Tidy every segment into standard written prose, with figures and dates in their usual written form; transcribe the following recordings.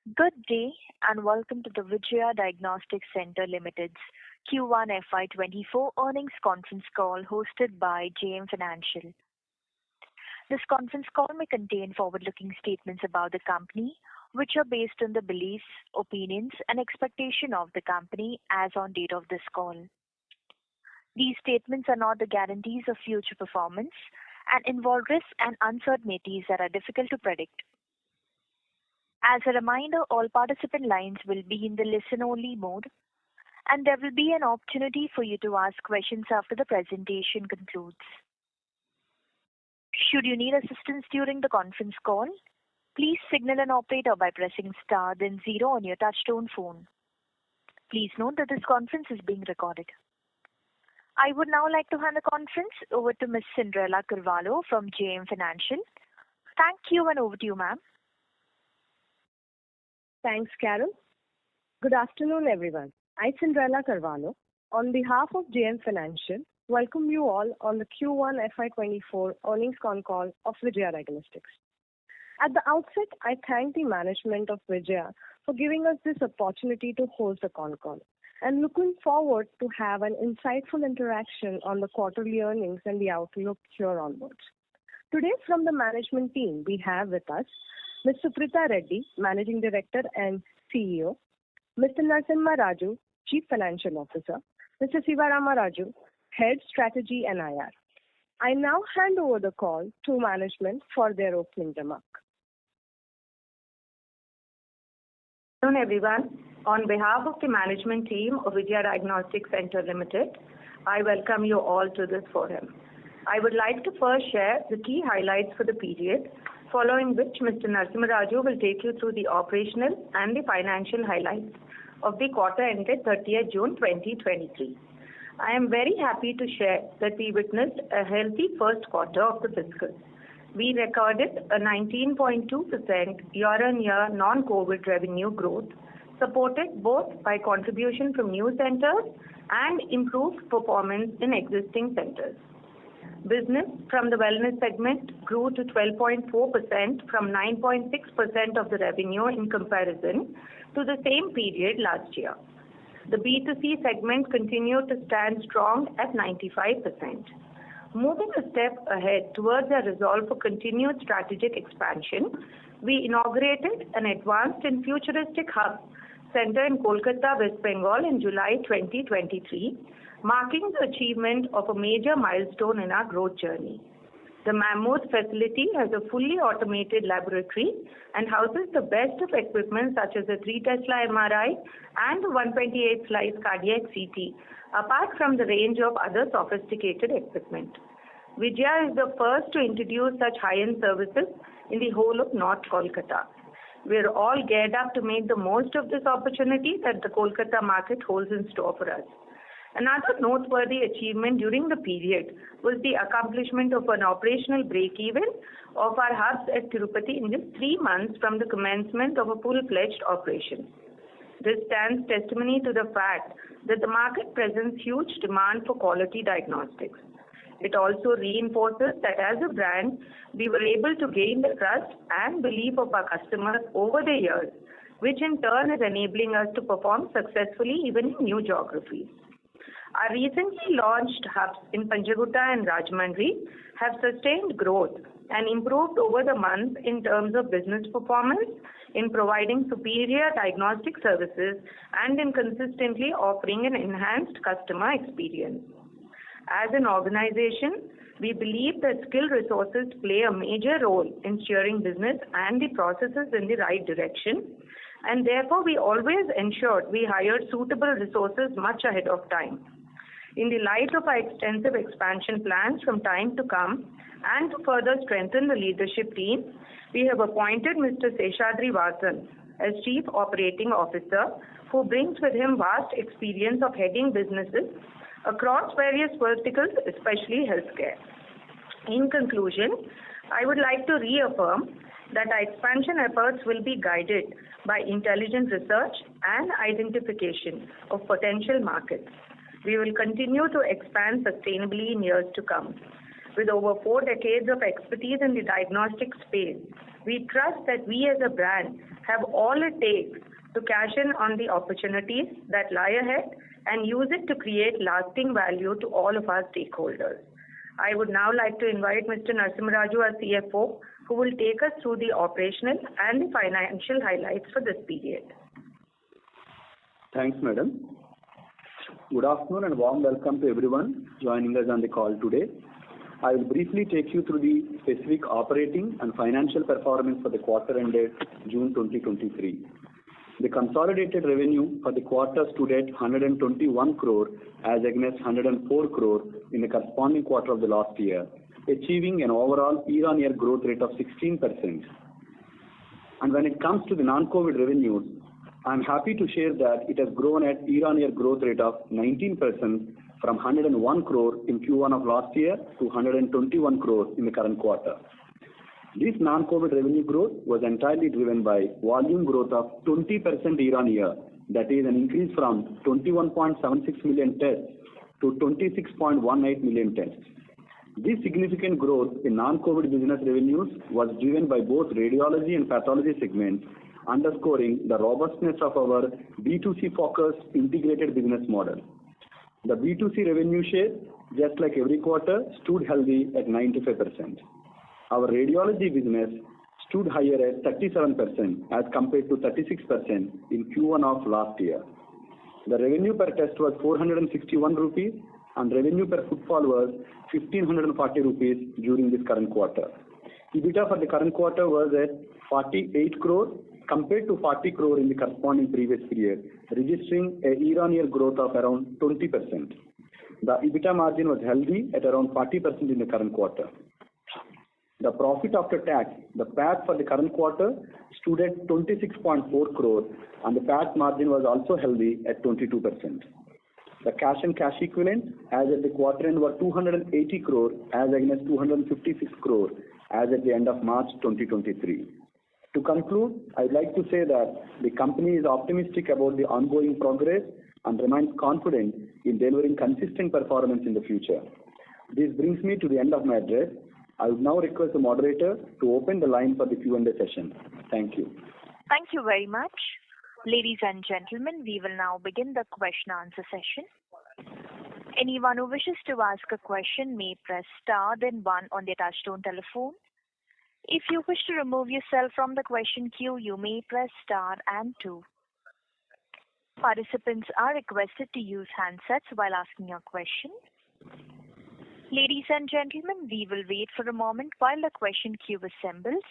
Good day, and welcome to the Vijaya Diagnostic Centre Limited's Q1FY24 earnings conference call hosted by JM Financial. This conference call may contain forward-looking statements about the company, which are based on the beliefs, opinions, and expectation of the company as on date of this call. These statements are not the guarantees of future performance and involve risks and uncertainties that are difficult to predict. As a reminder, all participant lines will be in the listen-only mode, and there will be an opportunity for you to ask questions after the presentation concludes. Should you need assistance during the conference call, please signal an operator by pressing star then 0 on your touchtone phone. Please note that this conference is being recorded. I would now like to hand the conference over to Ms. Cinderella Carvalho from JM Financial. Thank you, and over to you, ma'am. Thanks, Carol. Good afternoon, everyone. I'm Cinderella Carvalho. On behalf of JM Financial, welcome you all on the Q1 FY24 earnings con call of Vijaya Diagnostics. At the outset, I thank the management of Vijaya for giving us this opportunity to host the con call and looking forward to have an insightful interaction on the quarterly earnings and the outlook here onwards. Today, from the management team, we have with us Ms. Suprita Reddy, Managing Director and CEO, Mr. Narasimha Raju, Chief Financial Officer, Mr. Sivarama Raju, Head Strategy and IR. I now hand over the call to management for their opening remark. Good afternoon, everyone. On behalf of the management team of Vijaya Diagnostic Centre Limited, I welcome you all to this forum. I would like to first share the key highlights for the period, following which Mr. Narasimha Raju will take you through the operational and the financial highlights of the quarter ended 30th June 2023. I am very happy to share that we witnessed a healthy first quarter of the fiscal. We recorded a 19.2% year-on-year non-COVID revenue growth, supported both by contribution from new centers and improved performance in existing centers. Business from the wellness segment grew to 12.4% from 9.6% of the revenue in comparison to the same period last year. The B2C segment continued to stand strong at 95%. Moving a step ahead towards our resolve for continued strategic expansion, we inaugurated an advanced and futuristic hub center in Kolkata, West Bengal in July 2023, marking the achievement of a major milestone in our growth journey. The Mammoth facility has a fully automated laboratory and houses the best of equipment such as a 3 Tesla MRI and a 128 slice cardiac CT, apart from the range of other sophisticated equipment. Vijaya is the first to introduce such high-end services in the whole of North Kolkata. We are all geared up to make the most of this opportunity that the Kolkata market holds in store for us. Another noteworthy achievement during the period was the accomplishment of an operational break-even of our hubs at Tirupati in just 3 months from the commencement of a full-fledged operation. This stands testimony to the fact that the market presents huge demand for quality diagnostics. It also reinforces that as a brand, we were able to gain the trust and belief of our customers over the years, which in turn is enabling us to perform successfully even in new geographies. Our recently launched hubs in Panjagutta and Rajahmundry have sustained growth and improved over the months in terms of business performance, in providing superior diagnostic services, and in consistently offering an enhanced customer experience. As an organization, we believe that skilled resources play a major role in steering business and the processes in the right direction, and therefore we always ensured we hired suitable resources much ahead of time. In the light of our extensive expansion plans from time to come and to further strengthen the leadership team, we have appointed Mr. Seshadri Vasan as Chief Operating Officer, who brings with him vast experience of heading businesses across various verticals, especially healthcare. In conclusion, I would like to reaffirm that our expansion efforts will be guided by intelligent research and identification of potential markets. We will continue to expand sustainably in years to come. With over 4 decades of expertise in the diagnostic space, We trust that we as a brand have all it takes to cash in on the opportunities that lie ahead and use it to create lasting value to all of our stakeholders. I would now like to invite Mr. Narasimharaju, our CFO, who will take us through the operational and the financial highlights for this period. Thanks, madam. Good afternoon and warm welcome to everyone joining us on the call today. I will briefly take you through the specific operating and financial performance for the quarter ended June 2023. The consolidated revenue for the quarter stood at 121 crore as against 104 crore in the corresponding quarter of the last year, achieving an overall year-on-year growth rate of 16%. And when it comes to the non-COVID revenues, I am happy to share that it has grown at year-on-year growth rate of 19% from 101 crore in Q1 of last year to 121 crore in the current quarter. This non-COVID revenue growth was entirely driven by volume growth of 20% year-on-year, that is an increase from 21.76 million tests to 26.18 million tests. This significant growth in non-COVID business revenues was driven by both radiology and pathology segments, underscoring the robustness of our B2C-focused integrated business model. The B2C revenue share, just like every quarter, stood healthy at 95%. Our radiology business stood higher at 37% as compared to 36% in Q1 of last year. The revenue per test was 461 rupees and revenue per footfall was 1540 rupees during this current quarter. EBITDA for the current quarter was at 48 crore compared to 40 crore in the corresponding previous period, registering a year-on-year growth of around 20%. The EBITDA margin was healthy at around 40% in the current quarter. The profit after tax, the PAT for the current quarter, stood at 26.4 crore and the PAT margin was also healthy at 22%. The cash and cash equivalents as at the quarter end were 280 crore as against 256 crore as at the end of March 2023. To conclude, I would like to say that the company is optimistic about the ongoing progress and remains confident in delivering consistent performance in the future. This brings me to the end of my address. I would now request the moderator to open the line for the Q&A session. Thank you. Thank you very much. Ladies and gentlemen, we will now begin the question-answer session. Anyone who wishes to ask a question may press star then one on their touchtone telephone. If you wish to remove yourself from the question queue, you may press star and two. Participants are requested to use handsets while asking a question. Ladies and gentlemen, we will wait for a moment while the question queue assembles.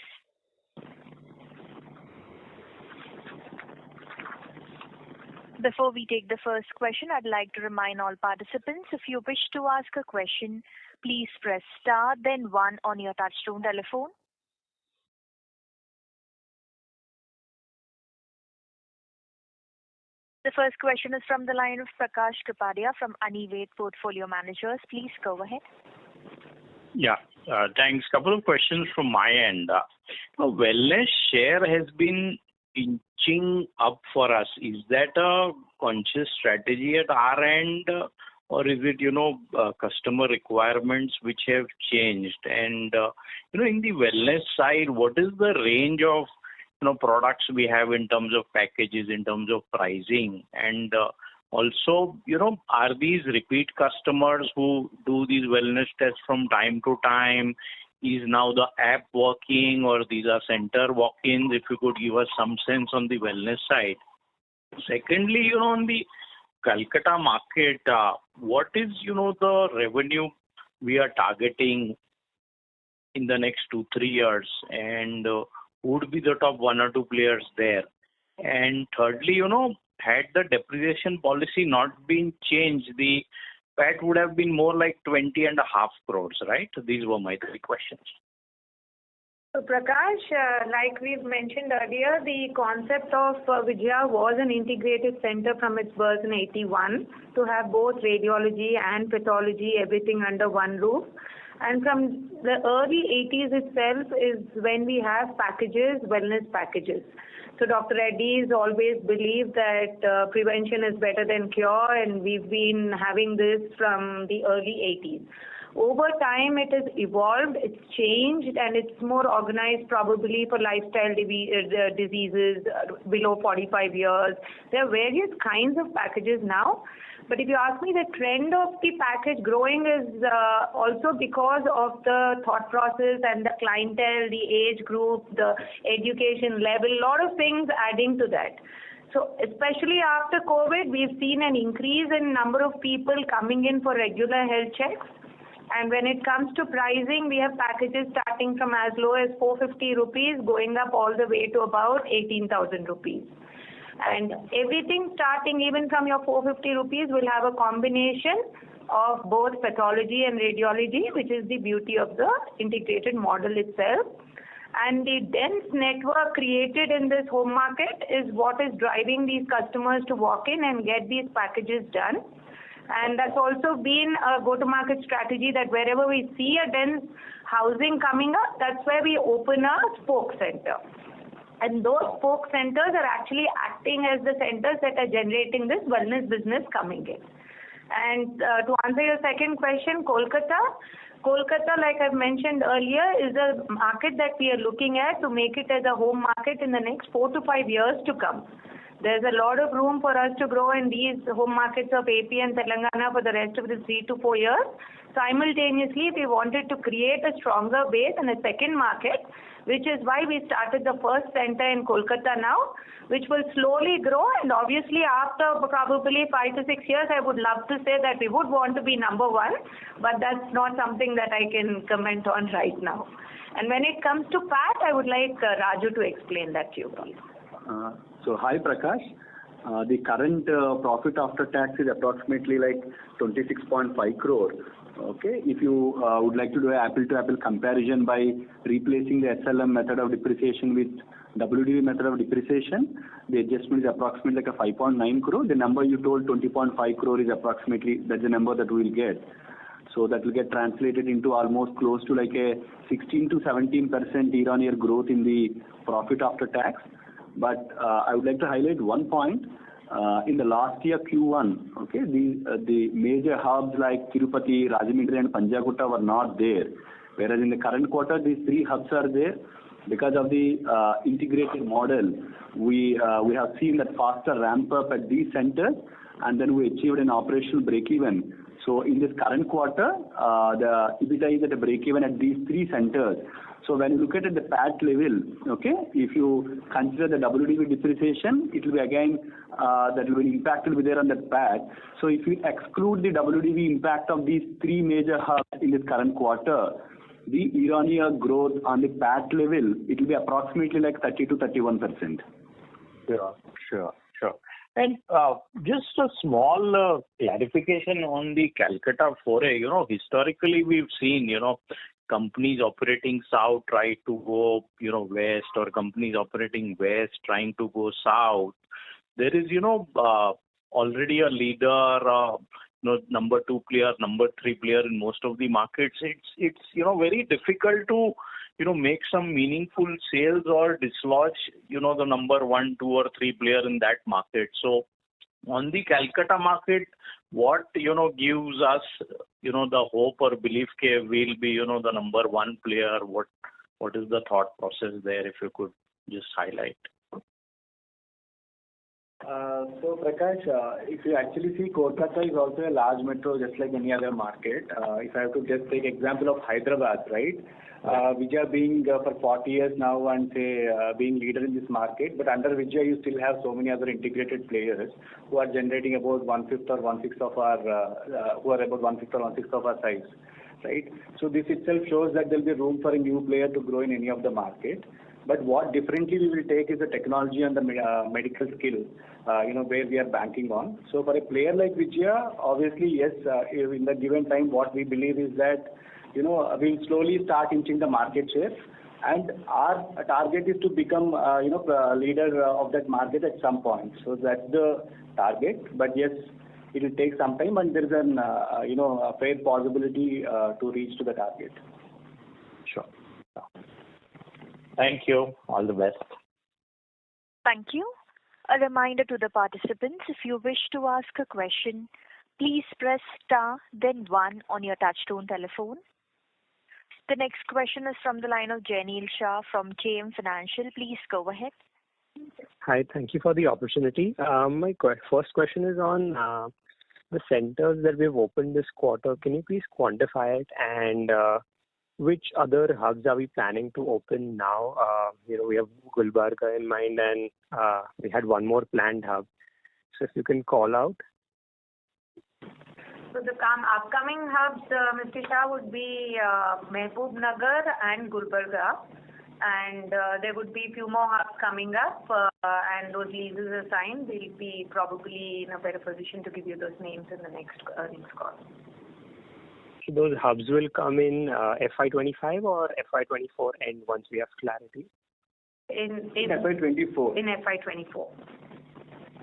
Before we take the first question, I'd like to remind all participants, if you wish to ask a question, please press star then one on your touchtone telephone. The first question is from the line of Prakash Kapadia from Anived Portfolio Managers. Please go ahead. Yeah, thanks. Couple of questions from my end. Wellness share has been inching up for us. Is that a conscious strategy at our end, or is it, customer requirements which have changed? And, in the wellness side, what is the range of products we have in terms of packages, in terms of pricing, and also, are these repeat customers who do these wellness tests from time to time? Is now the app working, or these are center walk-ins? If you could give us some sense on the wellness side. Secondly, on the Calcutta market, what is, the revenue we are targeting in the next 2-3 years, and who would be the top 1 or 2 players there? And thirdly, had the depreciation policy not been changed, the PAT would have been more like 20.5 crores, right? These were my 3 questions. So Prakash, like we've mentioned earlier, the concept of Vijaya was an integrated center from its birth in 81 to have both radiology and pathology, everything under one roof. And from the early 80s itself is when we have packages, wellness packages. So Dr. Reddy's always believed that prevention is better than cure, and we've been having this from the early 80s. over time it has evolved, it's changed, and it's more organized probably for lifestyle diseases below 45 years. There are various kinds of packages now. But if you ask me, the trend of the package growing is also because of the thought process and the clientele, the age group, the education level, a lot of things adding to that. So especially after COVID, we've seen an increase in number of people coming in for regular health checks. And when it comes to pricing, we have packages starting from as low as 450 rupees, going up all the way to about 18,000 rupees. And everything starting even from your 450 rupees will have a combination of both pathology and radiology, which is the beauty of the integrated model itself. And the dense network created in this home market is what is driving these customers to walk in and get these packages done. And that's also been a go-to-market strategy that wherever we see a dense housing coming up, that's where we open a spoke center. And those spoke centers are actually acting as the centers that are generating this wellness business coming in. And to answer your second question, Kolkata, like I've mentioned earlier, is a market that we are looking at to make it as a home market in the next 4 to 5 years to come. There's a lot of room for us to grow in these home markets of AP and Telangana for the rest of the 3 to 4 years. Simultaneously, we wanted to create a stronger base in a second market, which is why we started the first center in Kolkata now, which will slowly grow. And obviously, after probably 5 to 6 years, I would love to say that we would want to be number one, but that's not something that I can comment on right now. And when it comes to PAT, I would like Raju to explain that to you, please. So, hi Prakash. The current profit after tax is approximately like 26.5 crore. Okay, if you would like to do an apple-to-apple comparison by replacing the SLM method of depreciation with WDV method of depreciation, the adjustment is approximately like a 5.9 crore. The number you told, 20.5 crore, is approximately, that's the number that we will get. So that will get translated into almost close to like a 16 to 17% year-on-year growth in the profit after tax. But I would like to highlight one point. In the last year Q1, okay, the major hubs like Tirupati, Rajahmundry and Panjagutta were not there. Whereas in the current quarter, these 3 hubs are there. Because of the integrated model, we have seen that faster ramp up at these centers, and then we achieved an operational break-even. So in this current quarter, the EBITDA is at a break-even at these 3 centers. So when you look at the PAT level, okay, if you consider the WDV depreciation, it will be again, that will be impact will be there on the PAT. So if you exclude the WDV impact of these 3 major hubs in this current quarter, the year-on-year growth on the PAT level, it will be approximately like 30 to 31%. Sure. And just a small clarification on the Calcutta foray. Historically we've seen, companies operating south try to go, west, or companies operating west trying to go south. There is, already a leader, number 2 player, number 3 player in most of the markets. It's very difficult to, make some meaningful sales or dislodge, the number 1, 2 or 3 player in that market. So on the Calcutta market, what, gives us, the hope or belief that we'll be, the number 1 player? What is the thought process there, if you could just highlight? So Prakash, if you actually see, Kolkata is also a large metro just like any other market. If I have to just take example of Hyderabad, right? Vijaya being for 40 years now and say being leader in this market, but under Vijaya you still have so many other integrated players who are generating about 1/5 or 1/6 of our, who are about 1/5 or 1/6 of our size, right? So this itself shows that there will be room for a new player to grow in any of the market. But what differently we will take is the technology and the medical skill, where we are banking on. So for a player like Vijaya, obviously, yes, in the given time, what we believe is that, we'll slowly start inching the market share. And our target is to become, leader of that market at some point. So that's the target. But yes, it will take some time, and there is an, a fair possibility to reach to the target. Sure. Thank you. All the best. Thank you. A reminder to the participants, if you wish to ask a question, please press star then 1 on your touchtone telephone. The next question is from the line of Jainil Shah from JM Financial. Please go ahead. Hi, thank you for the opportunity. My first question is on the centers that we've opened this quarter. Can you please quantify it, and which other hubs are we planning to open now? We have Gulbarga in mind, and we had one more planned hub. So if you can call out. So the upcoming hubs, Mr. Shah, would be Mehboob Nagar and Gulbarga, and there would be a few more hubs coming up, and those leases are signed. We'll be probably in a better position to give you those names in the next earnings call. So those hubs will come in FY25 or FY24 end once we have clarity? In FY24. In FY24.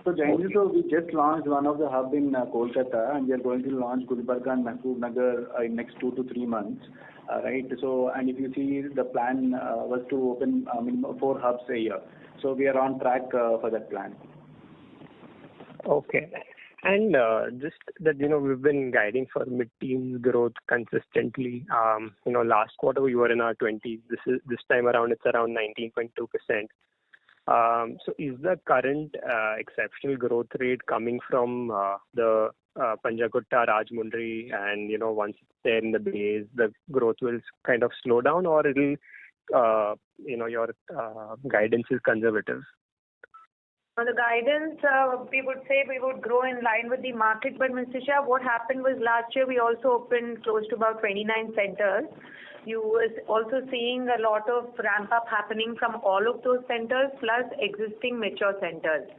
So, Jainil, so we just launched one of the hub in Kolkata, and we are going to launch Gulbarga and Mehboob Nagar in next 2 to 3 months. Right. So, and if you see, the plan was to open 4 hubs a year. So we are on track for that plan. Okay. And just that, we've been guiding for mid-teens growth consistently. Last quarter we were in our 20s. This time around it's around 19.2%. So is the current exceptional growth rate coming from the Panjagutta, Rajmundry, and once it's there in the base, the growth will kind of slow down, or it'll your guidance is conservative? The guidance, we would say we would grow in line with the market, but Mr. Shah, what happened was last year we also opened close to about 29 centers. You was also seeing a lot of ramp up happening from all of those centers plus existing mature centers.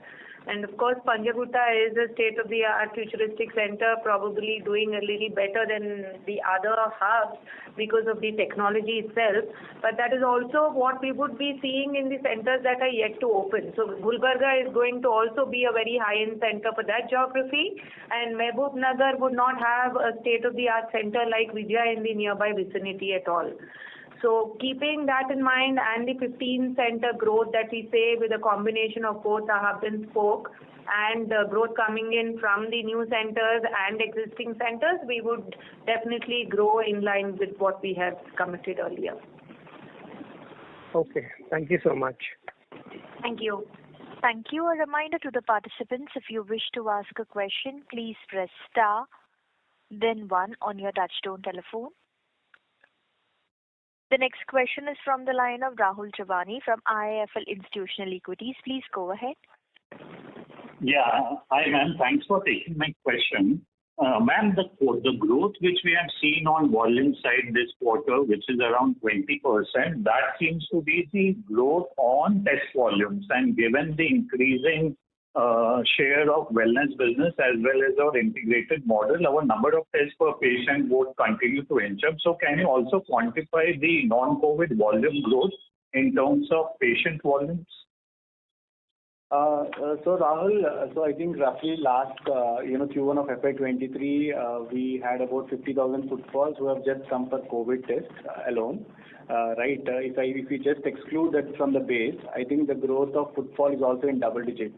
And of course, Panjagutta is a state-of-the-art futuristic center, probably doing a little better than the other hubs because of the technology itself. But that is also what we would be seeing in the centers that are yet to open. So Gulbarga is going to also be a very high-end center for that geography, and Mehboob Nagar would not have a state-of-the-art center like Vijaya in the nearby vicinity at all. So keeping that in mind and the 15 center growth that we say with a combination of both the hub and spoke and growth coming in from the new centers and existing centers, we would definitely grow in line with what we have committed earlier. Okay. Thank you so much. Thank you. Thank you. A reminder to the participants, if you wish to ask a question, please press star, then 1 on your touchtone telephone. The next question is from the line of Rahul Javani from IIFL Institutional Equities. Please go ahead. Yeah. Hi, ma'am. Thanks for taking my question. Ma'am, the growth which we have seen on volume side this quarter, which is around 20%, that seems to be the growth on test volumes. And given the increasing share of wellness business as well as our integrated model, our number of tests per patient would continue to inch up. So can you also quantify the non-COVID volume growth in terms of patient volumes? So Rahul, so I think roughly last Q1 of FY23 we had about 50,000 footfalls who have just come for COVID tests alone. Right. If we just exclude that from the base, I think the growth of footfall is also in double digit.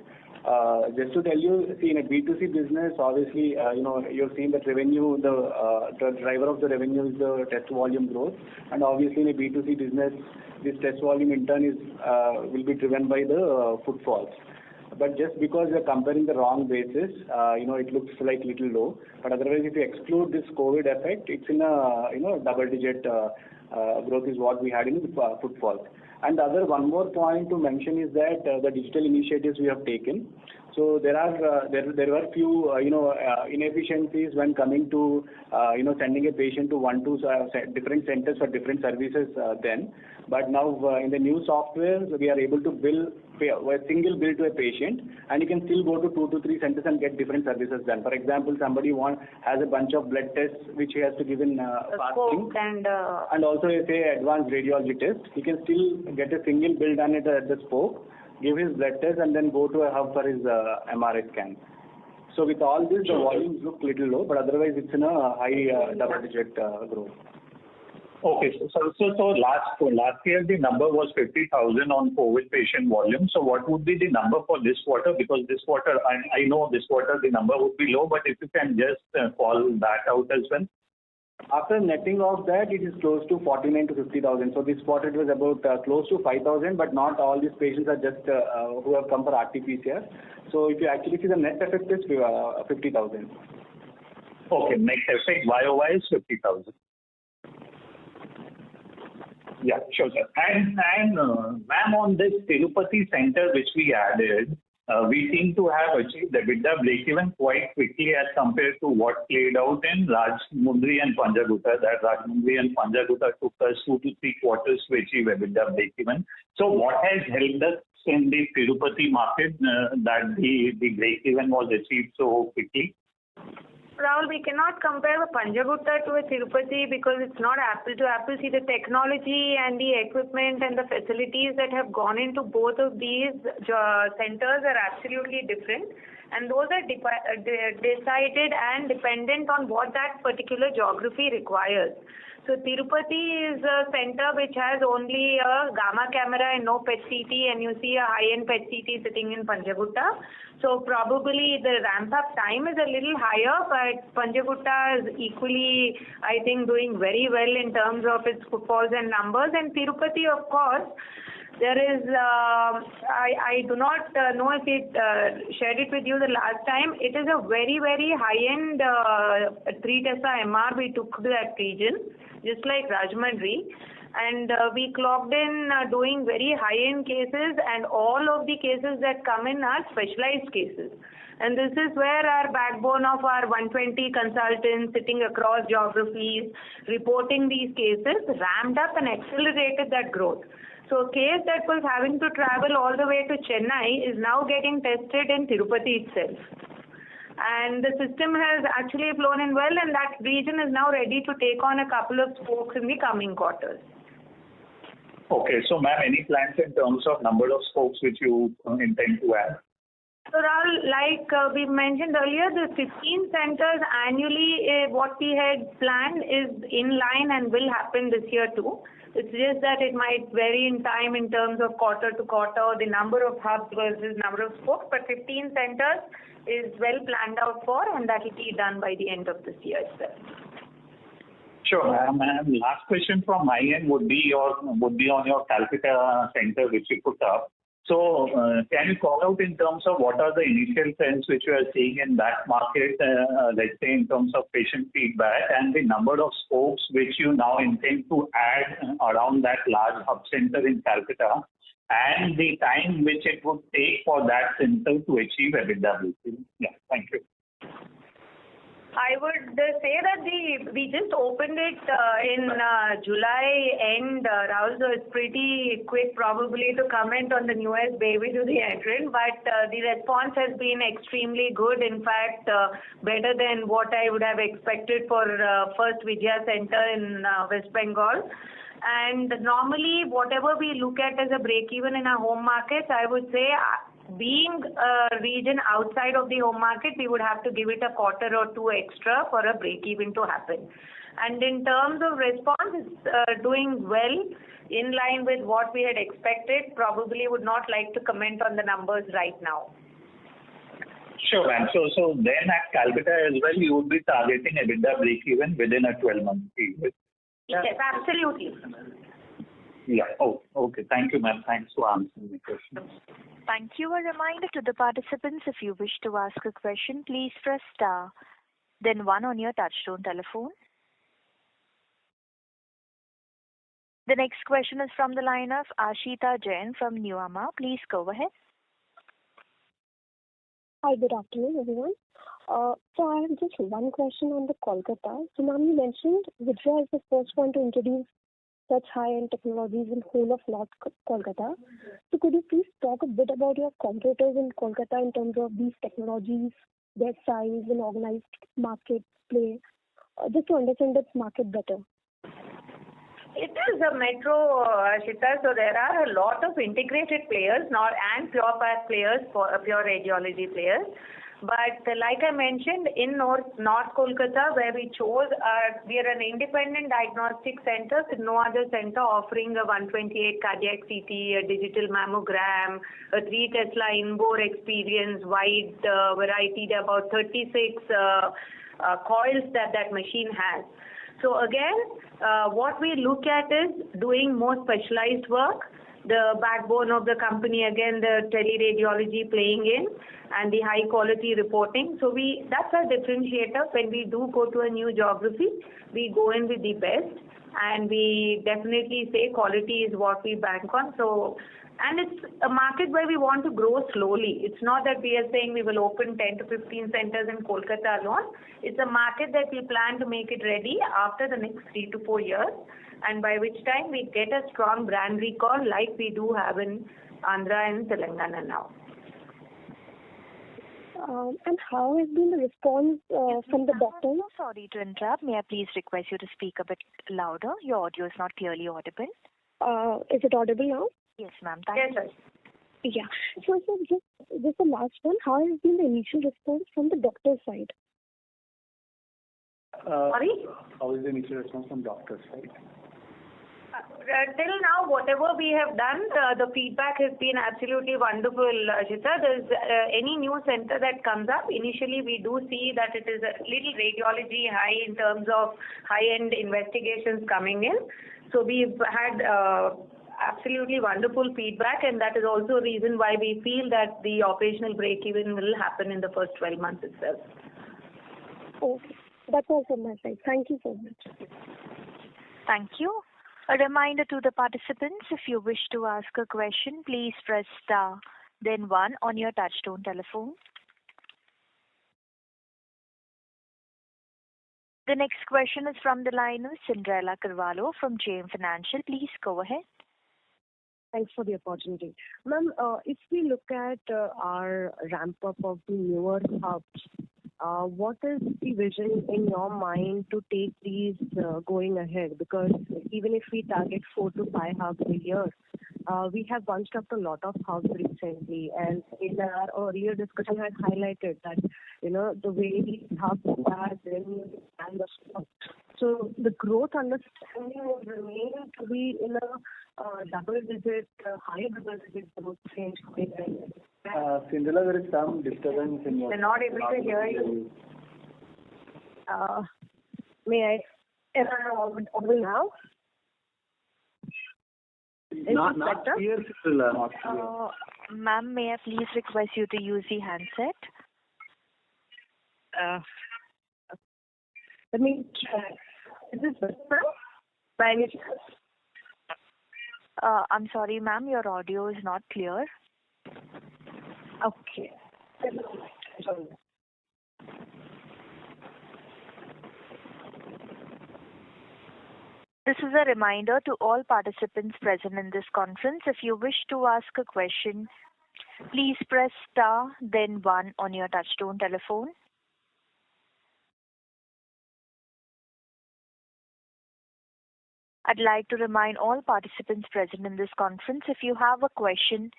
Just to tell you, see, in a B2C business, obviously, you're seeing that revenue, the driver of the revenue is the test volume growth, and obviously in a B2C business, this test volume in turn will be driven by the footfalls. But just because we are comparing the wrong basis, it looks like little low. But otherwise, if you exclude this COVID effect, it's in a double digit growth is what we had in the footfall. And one more point to mention is that the digital initiatives we have taken. So there were few inefficiencies when coming to sending a patient to different centers for different services then. But now in the new software, we are able to a single bill to a patient, and you can still go to 2 to 3 centers and get different services done. For example, somebody has a bunch of blood tests which he has to give in fasting, and also say advanced radiology test. He can still get a single bill done at the spoke, give his blood test, and then go to a hub for his MRI scan. So with all this, the volumes look little low, but otherwise it's in a high double-digit growth. Okay. So last year the number was 50,000 on COVID patient volume. So what would be the number for this quarter? Because this quarter, I know this quarter the number would be low, but if you can just call that out as well. After netting off that, it is close to 49 to 50,000. So this quarter it was about close to 5,000, but not all these patients are just who have come for RT-PCR. So if you actually see the net effect is 50,000. Okay, net effect YOY is 50,000. Yeah, sure, sir. And ma'am, on this Tirupati center which we added, we seem to have achieved EBITDA breakeven quite quickly as compared to what played out in Rajahmundry and Panjagutta. That Rajahmundry and Panjagutta took us 2 to 3 quarters to achieve EBITDA breakeven. So what has helped us in the Tirupati market that the breakeven was achieved so quickly? Rahul, we cannot compare a Panjagutta to a Tirupati because it's not apple to apple. See, the technology and the equipment and the facilities that have gone into both of these centers are absolutely different. And those are decided and dependent on what that particular geography requires. So Tirupati is a center which has only a gamma camera and no PET CT, and you see a high-end PET CT sitting in Panjagutta. So probably the ramp-up time is a little higher, but Panjagutta is equally, I think, doing very well in terms of its footfalls and numbers. And Tirupati, of course, there is, I do not know if it shared it with you the last time. It is a very, very high-end 3 Tesla MR we took to that region, just like Rajahmundry. And we clocked in doing very high-end cases, and all of the cases that come in are specialized cases. And this is where our backbone of our 120 consultants sitting across geographies, reporting these cases, ramped up and accelerated that growth. So a case that was having to travel all the way to Chennai is now getting tested in Tirupati itself. And the system has actually flown in well, and that region is now ready to take on a couple of spokes in the coming quarters. Okay, so ma'am, any plans in terms of number of spokes which you intend to add? So Rahul, like we mentioned earlier, the 15 centers annually, what we had planned is in line and will happen this year too. It's just that it might vary in time in terms of quarter to quarter, the number of hubs versus number of spokes, but 15 centers is well planned out for, and that will be done by the end of this year itself. Sure, ma'am. And last question from my end would be on your Calcutta center which you put up. So can you call out in terms of what are the initial trends which you are seeing in that market, let's say in terms of patient feedback, and the number of spokes which you now intend to add around that large hub center in Calcutta, and the time which it would take for that center to achieve EBITDA? Yeah, thank you. I would say that we just opened it in July end, Rahul, so it's pretty quick probably to comment on the newest baby to the entrant, but the response has been extremely good. In fact, better than what I would have expected for first Vijaya Center in West Bengal. And normally, whatever we look at as a break-even in our home markets, I would say, being a region outside of the home market, we would have to give it a quarter or two extra for a break-even to happen. And in terms of response, it's doing well, in line with what we had expected. Probably would not like to comment on the numbers right now. Sure, ma'am. So then at Calcutta as well, you would be targeting EBITDA break-even within a 12-month period. Yes, absolutely. Yeah. Oh, okay. Thank you, ma'am. Thanks for answering the question. Thank you. A reminder to the participants, if you wish to ask a question, please press star, then 1 on your touchtone telephone. The next question is from the line of Ashita Jain from Nuvama. Please go ahead. Hi, good afternoon, everyone. So I have just one question on the Kolkata. So ma'am, you mentioned Vijaya is the first one to introduce such high-end technologies in whole of North Kolkata. So could you please talk a bit about your competitors in Kolkata in terms of these technologies, their size and organized market play, just to understand this market better? It is a metro, Ashita, so there are a lot of integrated players and pure path players, pure radiology players. But like I mentioned, in North Kolkata, where we chose, we are an independent diagnostic center with no other center offering a 128 cardiac CT, a digital mammogram, a 3 Tesla in-bore experience, wide variety, there are about 36 coils that machine has. So again, what we look at is doing more specialized work. The backbone of the company, again, the teleradiology playing in, and the high quality reporting. So that's our differentiator. When we do go to a new geography, we go in with the best, and we definitely say quality is what we bank on. So, and it's a market where we want to grow slowly. It's not that we are saying we will open 10 to 15 centers in Kolkata alone. It's a market that we plan to make it ready after the next 3 to 4 years, and by which time we get a strong brand recall like we do have in Andhra and Telangana now. And how has been the response from the doctors? Sorry to interrupt. May I please request you to speak a bit louder? Your audio is not clearly audible. Is it audible now? Yes, ma'am. Thank you. Yeah. So just the last one. How has been the initial response from the doctor's side? Sorry? How is the initial response from doctors' side? Till now, whatever we have done, the feedback has been absolutely wonderful, Shita. There's any new center that comes up, initially we do see that it is a little radiology high in terms of high-end investigations coming in. So we've had absolutely wonderful feedback, and that is also a reason why we feel that the operational break-even will happen in the first 12 months itself. Okay. That's all from my side. Thank you so much. Thank you. A reminder to the participants, if you wish to ask a question, please press star, then 1 on your touchtone telephone. The next question is from the line of Cinderella Carvalho from JM Financial. Please go ahead. Thanks for the opportunity. Ma'am, if we look at our ramp-up of the newer hubs, what is the vision in your mind to take these going ahead? Because even if we target 4 to 5 hubs a year, we have bunched up a lot of hubs recently, and in our earlier discussion had highlighted that, the way these hubs are then and the stuff. So the growth understanding would remain to be in a double-digit, high double-digit growth range going ahead. Cinderella, there is some disturbance in your... They're not able to hear you. Am I audible now? Not clear, Cinderella. Not clear. Ma'am, may I please request you to use the handset? Let me try. Is this better by any chance? I'm sorry, ma'am, your audio is not clear. Okay. This is a reminder to all participants present in this conference. If you wish to ask a question, please press star, then 1 on your touchtone telephone. I'd like to remind all participants present in this conference, if you have a question,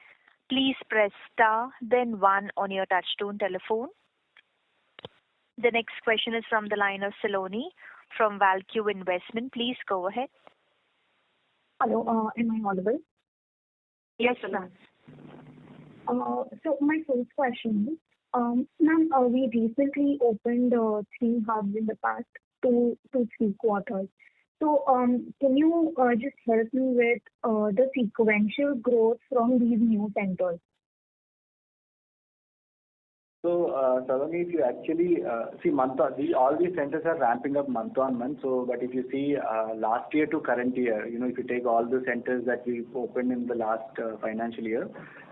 please press star, then 1 on your touchtone telephone. The next question is from the line of Saloni from Value Investment. Please go ahead. Hello, am I audible? Yes, ma'am. So my first question is, ma'am, we recently opened 3 hubs in the past 2 to 3 quarters. So can you just help me with the sequential growth from these new centers? So, Saloni, if you actually see all these centers are ramping up month on month. So, but if you see last year to current year, if you take all the centers that we opened in the last financial year,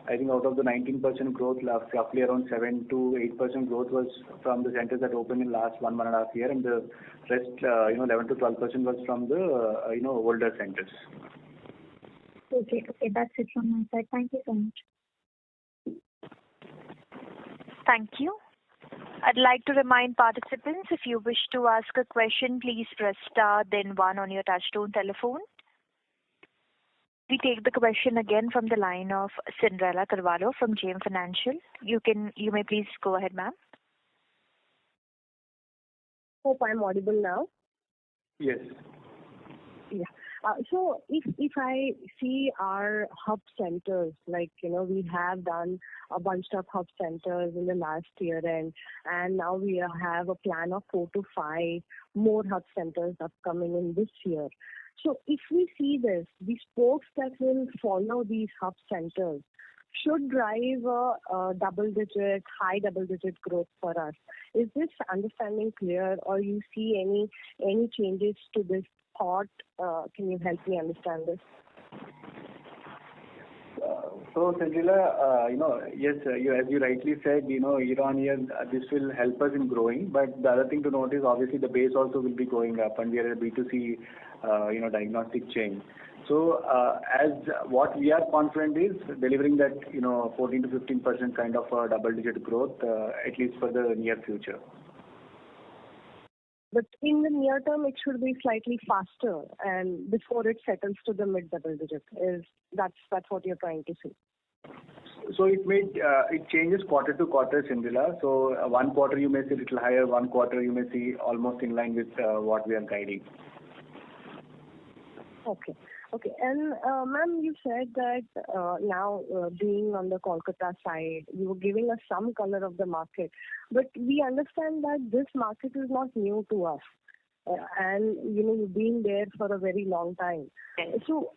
I think out of the 19% growth, roughly around 7 to 8% growth was from the centers that opened in last 1.5 year, and the rest, 11 to 12% was from the older centers. Okay, that's it from my side. Thank you so much. Thank you. I'd like to remind participants, if you wish to ask a question, please press star, then 1 on your touchtone telephone. We take the question again from the line of Cinderella Carvalho from JM Financial. You may please go ahead, ma'am. Hope I'm audible now. Yes. Yeah. So if I see our hub centers, like, we have done a bunch of hub centers in the last year, and now we have a plan of 4 to 5 more hub centers upcoming in this year. So if we see this, the spokes that will follow these hub centers should drive a high double-digit growth for us. Is this understanding clear, or you see any changes to this thought? Can you help me understand this? So, Sanjila, yes, as you rightly said, year on year, this will help us in growing. But the other thing to note is obviously the base also will be going up, and we are a B2C, diagnostic chain. So, as what we are confident is delivering that, 14 to 15% kind of double-digit growth, at least for the near future. But in the near term, it should be slightly faster, and before it settles to the mid double digit. That's what you're trying to say? So it changes quarter to quarter, Sindhila. So one quarter you may see a little higher, one quarter you may see almost in line with what we are guiding. Okay. And ma'am, you said that now being on the Kolkata side, you were giving us some color of the market, but we understand that this market is not new to us. And you've been there for a very long time. Yes. So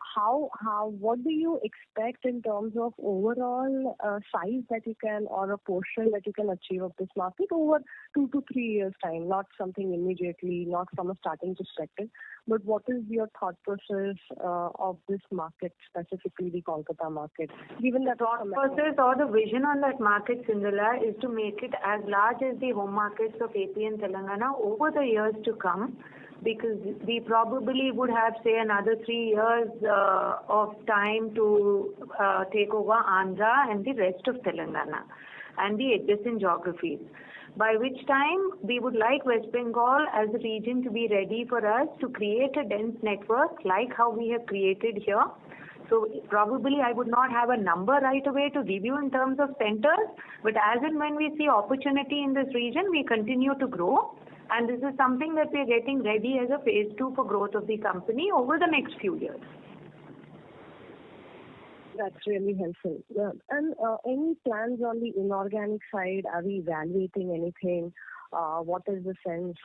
what do you expect in terms of overall size that you can, or a portion that you can achieve of this market over 2 to 3 years time? Not something immediately, not from a starting perspective, but what is your thought process of this market, specifically the Kolkata market, given that thought process or the vision on that market, Sindhila, is to make it as large as the home markets of AP and Telangana over the years to come, because we probably would have, say, another 3 years of time to take over Andhra and the rest of Telangana and the adjacent geographies. By which time we would like West Bengal as a region to be ready for us to create a dense network like how we have created here. So probably I would not have a number right away to give you in terms of centers, but as and when we see opportunity in this region, we continue to grow. And this is something that we are getting ready as a phase 2 for growth of the company over the next few years. That's really helpful. Yeah. And any plans on the inorganic side? Are we evaluating anything? What is the sense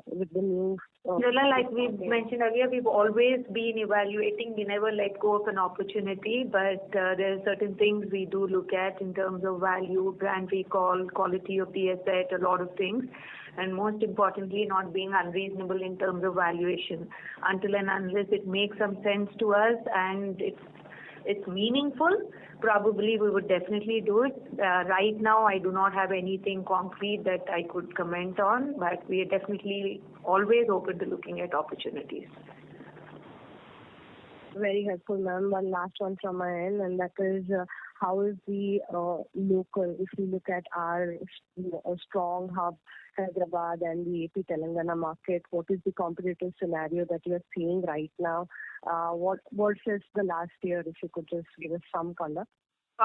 with the new? Like we mentioned earlier, we've always been evaluating. We never let go of an opportunity, but there are certain things we do look at in terms of value, brand recall, quality of the asset, a lot of things. And most importantly, not being unreasonable in terms of valuation. Until and unless it makes some sense to us and it's meaningful, probably we would definitely do it. Right now, I do not have anything concrete that I could comment on, but we are definitely always open to looking at opportunities. Very helpful, ma'am. One last one from my end, and that is how is the local, if we look at our strong hub, Hyderabad and the AP Telangana market, what is the competitive scenario that you are seeing right now? What versus the last year, if you could just give us some color?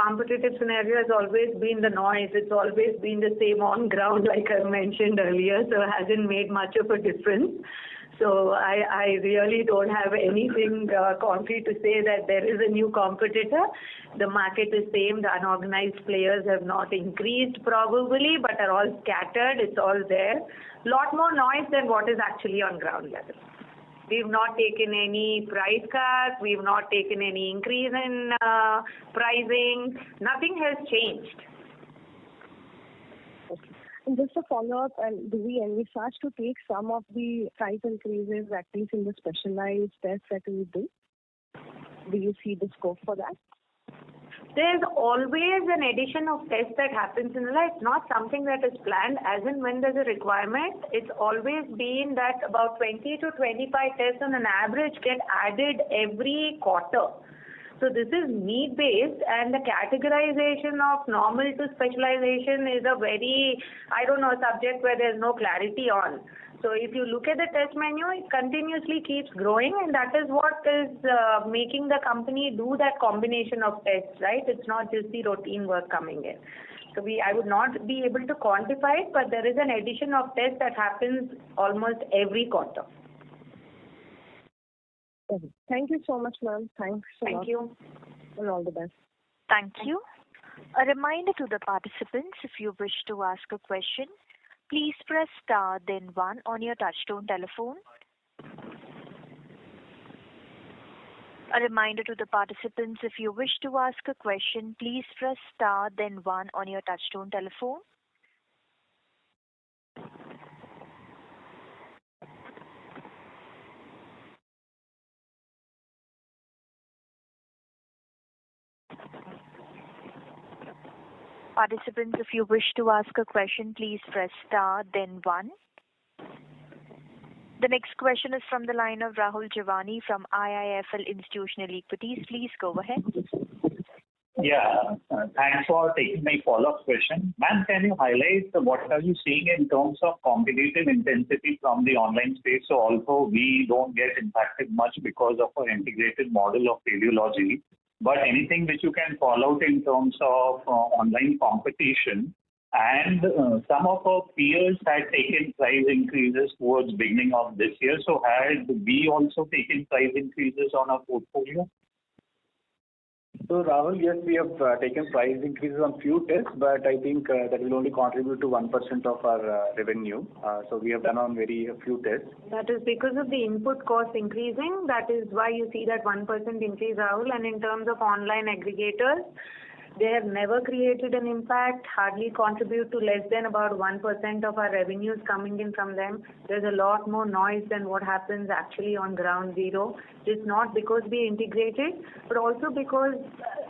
Competitive scenario has always been the noise. It's always been the same on ground, like I mentioned earlier, so it hasn't made much of a difference. So I really don't have anything concrete to say that there is a new competitor. The market is same. The unorganized players have not increased probably, but are all scattered. It's all there. Lot more noise than what is actually on ground level. We've not taken any price cuts. We've not taken any increase in pricing. Nothing has changed. Okay. And just a follow-up, and do we envisage to take some of the price increases, at least in the specialized tests that we do? Do you see the scope for that? There's always an addition of tests that happens in life. It's not something that is planned as and when there's a requirement. It's always been that about 20 to 25 tests on an average get added every quarter. So this is need-based, and the categorization of normal to specialization is a very, subject where there's no clarity on. So if you look at the test menu, it continuously keeps growing, and that is what is making the company do that combination of tests, right? It's not just the routine work coming in. So I would not be able to quantify it, but there is an addition of tests that happens almost every quarter. Okay. Thank you so much, ma'am. Thanks a lot. Thank you. And all the best. Thank you. A reminder to the participants, if you wish to ask a question, please press star then 1 on your touchtone telephone. A reminder to the participants, if you wish to ask a question, please press star then 1 on your touchtone telephone. Participants, if you wish to ask a question, please press star then 1. The next question is from the line of Rahul Javani from IIFL Institutional Equities. Please go ahead. Yeah, thanks for taking my follow-up question. Ma'am, can you highlight what are you seeing in terms of competitive intensity from the online space? So although we don't get impacted much because of our integrated model of radiology, but anything which you can call out in terms of online competition, and some of our peers had taken price increases towards beginning of this year. So had we also taken price increases on our portfolio? So Rahul, yes, we have taken price increases on few tests, but I think that will only contribute to 1% of our revenue. So we have done on very few tests. That is because of the input cost increasing. That is why you see that 1% increase, Rahul. And in terms of online aggregators, they have never created an impact, hardly contribute to less than about 1% of our revenues coming in from them. There's a lot more noise than what happens actually on ground zero. It's not because we integrated, but also because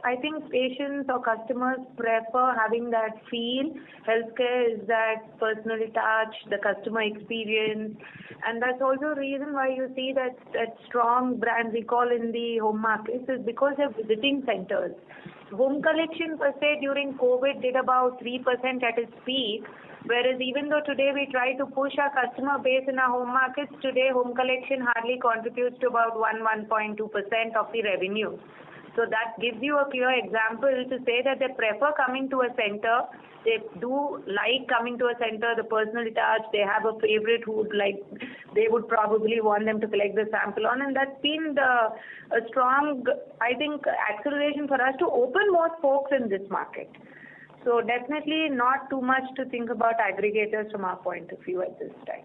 I think patients or customers prefer having that feel. Healthcare is that personal touch, the customer experience, and that's also a reason why you see that strong brand recall in the home markets is because they're visiting centers. Home collection per se during COVID did about 3% at its peak, whereas even though today we try to push our customer base in our home markets, today home collection hardly contributes to about 1.2% of the revenue. So that gives you a clear example to say that they prefer coming to a center. They do like coming to a center, the personal touch. They have a favorite who they would probably want them to collect the sample on, and that's been a strong, I think, acceleration for us to open more spokes in this market. So definitely not too much to think about aggregators from our point of view at this time.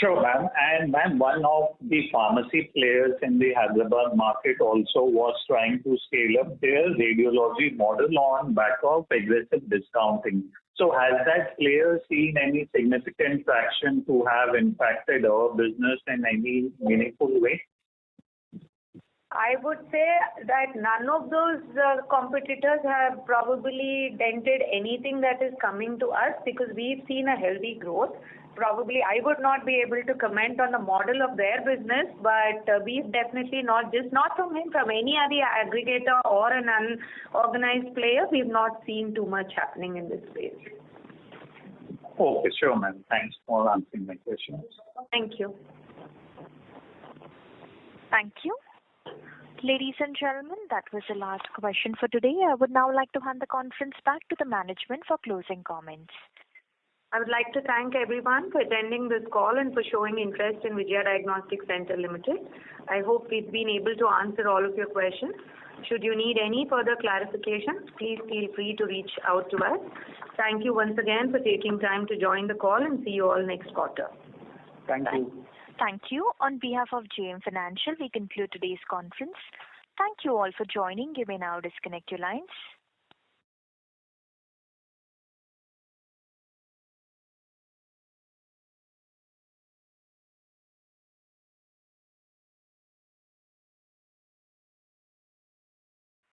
Sure, ma'am. And ma'am, one of the pharmacy players in the Hyderabad market also was trying to scale up their radiology model on back of aggressive discounting. So has that player seen any significant traction to have impacted our business in any meaningful way? I would say that none of those competitors have probably dented anything that is coming to us because we've seen a healthy growth. Probably I would not be able to comment on the model of their business, but we've definitely not from him, from any other aggregator or an unorganized player, we've not seen too much happening in this space. Okay, sure, ma'am. Thanks for answering my questions. Thank you. Thank you. Ladies and gentlemen, that was the last question for today. I would now like to hand the conference back to the management for closing comments. I would like to thank everyone for attending this call and for showing interest in Vijaya Diagnostic Center Limited. I hope we've been able to answer all of your questions. Should you need any further clarifications, please feel free to reach out to us. Thank you once again for taking time to join the call, and see you all next quarter. Thank you. Thank you. On behalf of JM Financial, we conclude today's conference. Thank you all for joining. You may now disconnect your lines.